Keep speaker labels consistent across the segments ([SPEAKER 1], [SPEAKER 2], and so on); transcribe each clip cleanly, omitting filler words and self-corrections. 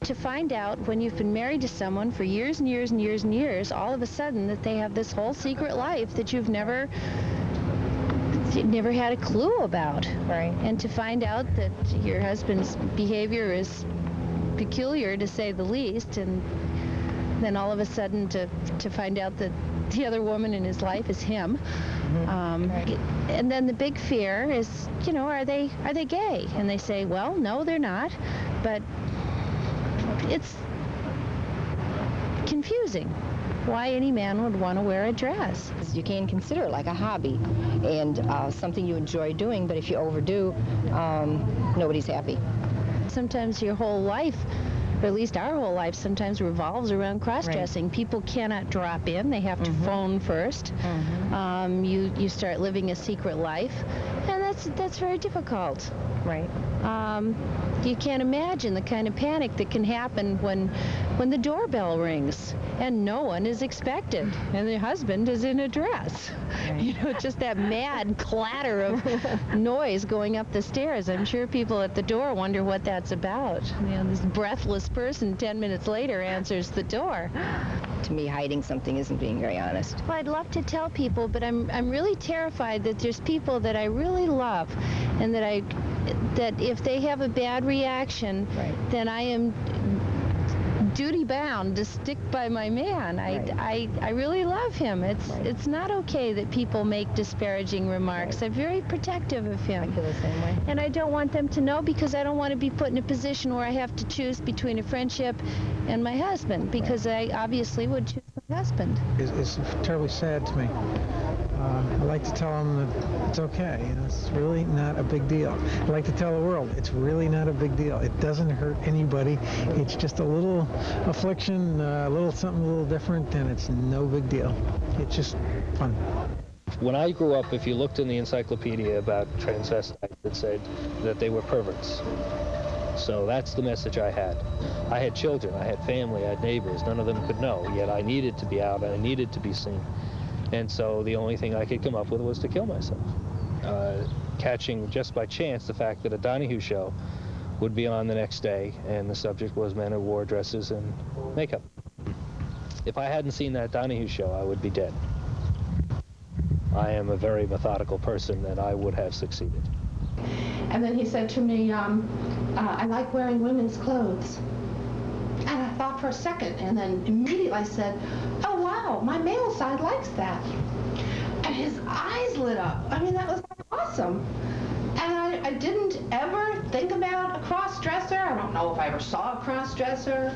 [SPEAKER 1] to find out when you've been married to someone for years and years and years and years, all of a sudden that they have this whole secret life that you've never had a clue about.
[SPEAKER 2] Right.
[SPEAKER 1] And to find out that your husband's behavior is peculiar, to say the least, and then all of a sudden to find out that the other woman in his life is him.
[SPEAKER 2] Right.
[SPEAKER 1] And then the big fear is, are they gay? And they say, well, no, they're not. But it's confusing why any man would want to wear a dress.
[SPEAKER 2] You can consider it like a hobby and something you enjoy doing, but if you overdo, nobody's happy.
[SPEAKER 1] Sometimes your whole life, or at least our whole life, sometimes revolves around cross-dressing. Right. People cannot drop in. They have to phone first. You start living a secret life, and that's very difficult.
[SPEAKER 2] Right.
[SPEAKER 1] You can't imagine the kind of panic that can happen when the doorbell rings and no one is expected and the husband is in a dress. Right. Just that mad clatter of noise going up the stairs. I'm sure people at the door wonder what that's about. This breathless person 10 minutes later answers the door.
[SPEAKER 2] To me, hiding something isn't being very honest.
[SPEAKER 1] Well, I'd love to tell people, but I'm really terrified that there's people that I really love, and that if they have a bad reaction,
[SPEAKER 2] right,
[SPEAKER 1] then I am duty-bound to stick by my man.
[SPEAKER 2] Right.
[SPEAKER 1] I really love him.
[SPEAKER 2] Right.
[SPEAKER 1] It's not okay that people make disparaging remarks.
[SPEAKER 2] Right.
[SPEAKER 1] I'm very protective of him.
[SPEAKER 2] I feel the same way.
[SPEAKER 1] And I don't want them to know, because I don't want to be put in a position where I have to choose between a friendship and my husband, because I obviously would choose my husband.
[SPEAKER 3] It's terribly sad to me. I like to tell them that it's okay. It's really not a big deal. I like to tell the world it's really not a big deal. It doesn't hurt anybody. It's just a little affliction, a little something a little different, and it's no big deal. It's just fun.
[SPEAKER 4] When I grew up, if you looked in the encyclopedia about transvestites, it said that they were perverts. So that's the message I had. I had children, I had family, I had neighbors. None of them could know, yet I needed to be out and I needed to be seen. And so the only thing I could come up with was to kill myself. Catching just by chance the fact that a Donahue show would be on the next day, and the subject was men who wore dresses and makeup. If I hadn't seen that Donahue show, I would be dead. I am a very methodical person, and I would have succeeded.
[SPEAKER 5] And then he said to me, I like wearing women's clothes. And I thought for a second, and then immediately I said, oh wow, my male side likes that. And his eyes lit up. I mean, that was awesome. And I didn't ever think about a cross-dresser. I don't know if I ever saw a cross-dresser.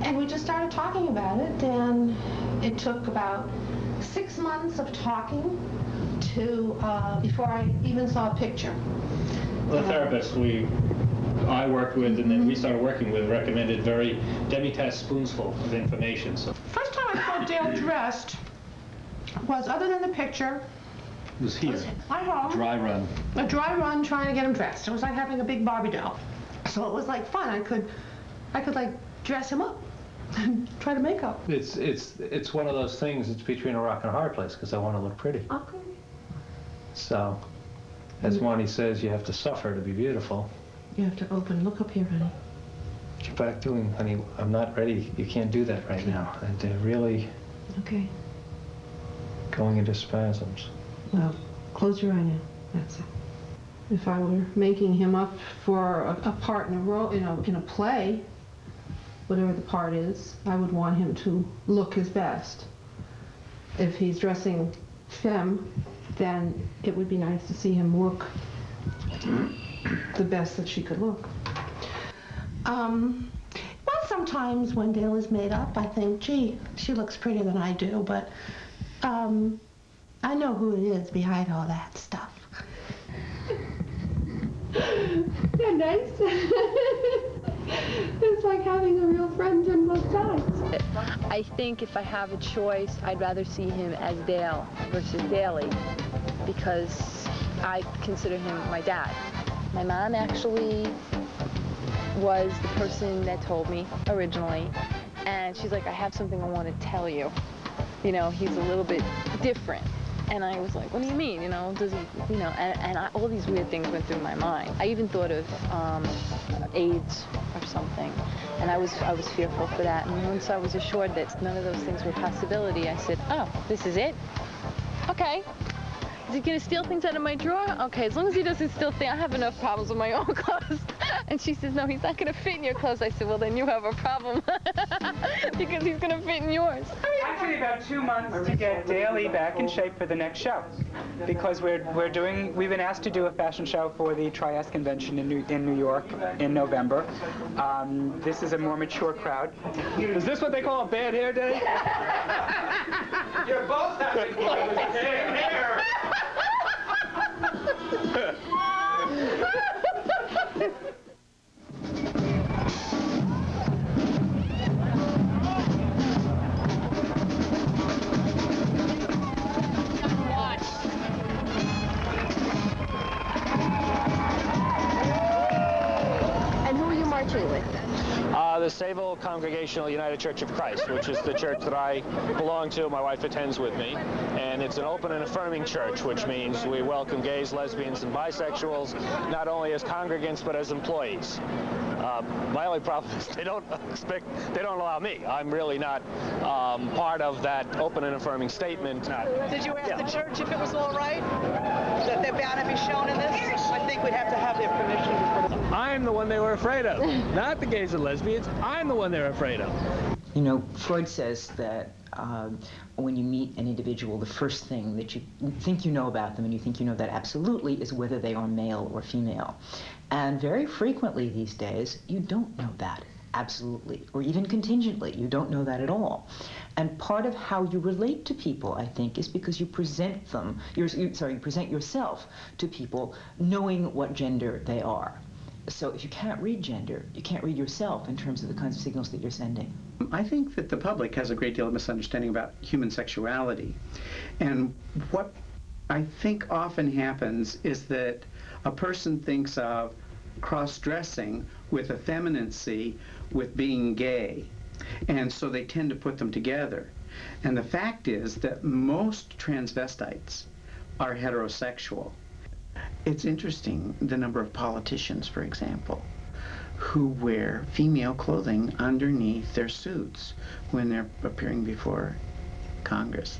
[SPEAKER 5] And we just started talking about it, and it took about 6 months of talking to before I even saw a picture.
[SPEAKER 4] The therapist I worked with and then we started working with recommended very demi-tasse spoonsful of information. So
[SPEAKER 5] first time I saw Dale dressed was, other than the picture,
[SPEAKER 4] it was here.
[SPEAKER 5] My home.
[SPEAKER 4] Dry run.
[SPEAKER 5] A dry run trying to get him dressed. It was like having a big Barbie doll. So it was like fun. I could like dress him up and try to make up.
[SPEAKER 4] It's one of those things. It's between a rock and a hard place because I want to look pretty.
[SPEAKER 5] Okay.
[SPEAKER 4] So, as Monty says, you have to suffer to be beautiful.
[SPEAKER 5] You have to open. Look up here, honey.
[SPEAKER 4] What you back doing, honey? I'm not ready. You can't do that right now. And they're really
[SPEAKER 5] okay.
[SPEAKER 4] Going into spasms.
[SPEAKER 5] Well, close your eye now. That's it. If I were making him up for a part in a role, in a play, whatever the part is, I would want him to look his best. If he's dressing femme, then it would be nice to see him look the best that she could look. Well, sometimes when Dale is made up, I think, gee, she looks prettier than I do, but I know who it is behind all that stuff. They're nice. It's like having a real friend on both sides.
[SPEAKER 6] I think if I have a choice, I'd rather see him as Dale versus Daly, because I consider him my dad. My mom actually was the person that told me originally, and she's like, I have something I want to tell you. You know, he's a little bit different. And I was like, what do you mean? You know, does he, you know, all these weird things went through my mind. I even thought of AIDS or something, and I was fearful for that. And once I was assured that none of those things were a possibility, I said, oh, this is it? Okay. Is he gonna steal things out of my drawer? Okay, as long as he doesn't steal things, I have enough problems with my own clothes. And she says, no, he's not gonna fit in your clothes. I said, well, then you have a problem because he's gonna fit in yours.
[SPEAKER 7] Actually, about 2 months to get Daly back in shape for the next show, because we've been asked to do a fashion show for the Trias Convention in New York in November. This is a more mature crowd. Is this what they call a bad hair day? You're both having bad hair.
[SPEAKER 1] And who are you marching with?
[SPEAKER 4] The Sayville Congregational United Church of Christ, which is the church that I belong to. My wife attends with me. And it's an open and affirming church, which means we welcome gays, lesbians, and bisexuals, not only as congregants, but as employees. My only problem is they don't allow me. I'm really not part of that open and affirming statement.
[SPEAKER 8] Did you ask the church if it was all right that their banner be shown in this? I think we'd have to have their permission before.
[SPEAKER 4] I'm the one they were afraid of, not the gays and lesbians. I'm the one they're afraid of.
[SPEAKER 9] You know, Freud says that when you meet an individual, the first thing that you think you know about them, and you think you know that absolutely, is whether they are male or female. And very frequently these days, you don't know that absolutely, or even contingently. You don't know that at all. And part of how you relate to people, I think, is because you present them, you present yourself to people knowing what gender they are. So if you can't read gender, you can't read yourself in terms of the kinds of signals that you're sending.
[SPEAKER 10] I think that the public has a great deal of misunderstanding about human sexuality. And what I think often happens is that a person thinks of cross-dressing with effeminacy with being gay. And so they tend to put them together. And the fact is that most transvestites are heterosexual. It's interesting, the number of politicians, for example, who wear female clothing underneath their suits when they're appearing before Congress.